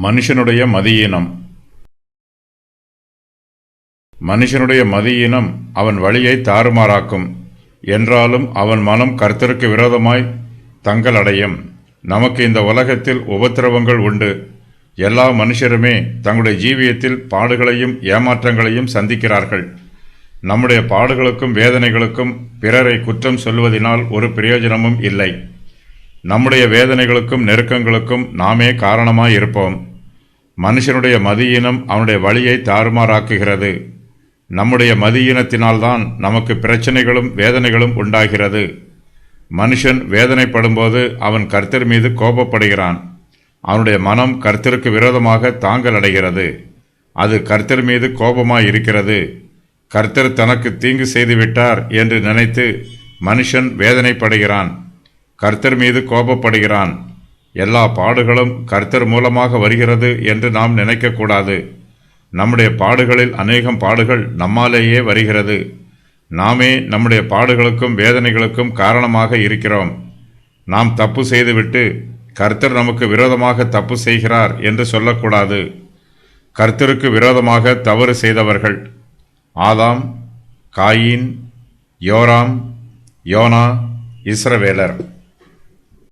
மனுஷனுடைய மதியீனம். மனுஷனுடைய மதியீனம் அவன் வழியை தாறுமாறாக்கும். என்றாலும் அவன் மனம் கர்த்தருக்கு விரோதமாய் தங்கலடையும். நமக்கு இந்த உலகத்தில் உபத்திரவங்கள் உண்டு. எல்லா மனுஷருமே தங்களுடைய ஜீவியத்தில் பாடுகளையும் ஏமாற்றங்களையும் சந்திக்கிறார்கள். நம்முடைய பாடுகளுக்கும் வேதனைகளுக்கும் பிறரை குற்றம் சொல்வதனால் ஒரு பிரயோஜனமும் இல்லை. நம்முடைய வேதனைகளுக்கும் நெருக்கங்களுக்கும் நாமே காரணமாய் இருப்போம். மனுஷனுடைய மதியீனம் அவனுடைய வழியை தாறுமாறாக்குகிறது. நம்முடைய மதியீனத்தினால்தான் நமக்கு பிரச்சனைகளும் வேதனைகளும் உண்டாகிறது. மனுஷன் வேதனைப்படும்போது அவன் கர்த்தர் மீது கோபப்படுகிறான். அவனுடைய மனம் கர்த்தருக்கு விரோதமாக தாங்கல் அடைகிறது. அது கர்த்தர் மீது கோபமாய் இருக்கிறது. கர்த்தர் தனக்கு தீங்கு செய்துவிட்டார் என்று நினைத்து மனுஷன் வேதனைப்படுகிறான். கர்த்தர் மீது கோபப்படுகிறான். எல்லா பாடுகளும் கர்த்தர் மூலமாக வருகிறது என்று நாம் நினைக்கக்கூடாது. நம்முடைய பாடுகளில் அநேகம் பாடுகள் நம்மாலேயே வருகிறது. நாமே நம்முடைய பாடுகளுக்கும் வேதனைகளுக்கும் காரணமாக இருக்கிறோம். நாம் தப்பு செய்துவிட்டு கர்த்தர் நமக்கு விரோதமாக தப்பு செய்கிறார் என்று சொல்லக்கூடாது. கர்த்தருக்கு விரோதமாக தவறு செய்தவர்கள் ஆதாம், காயின், யோராம், யோனா, இஸ்ரவேலர்.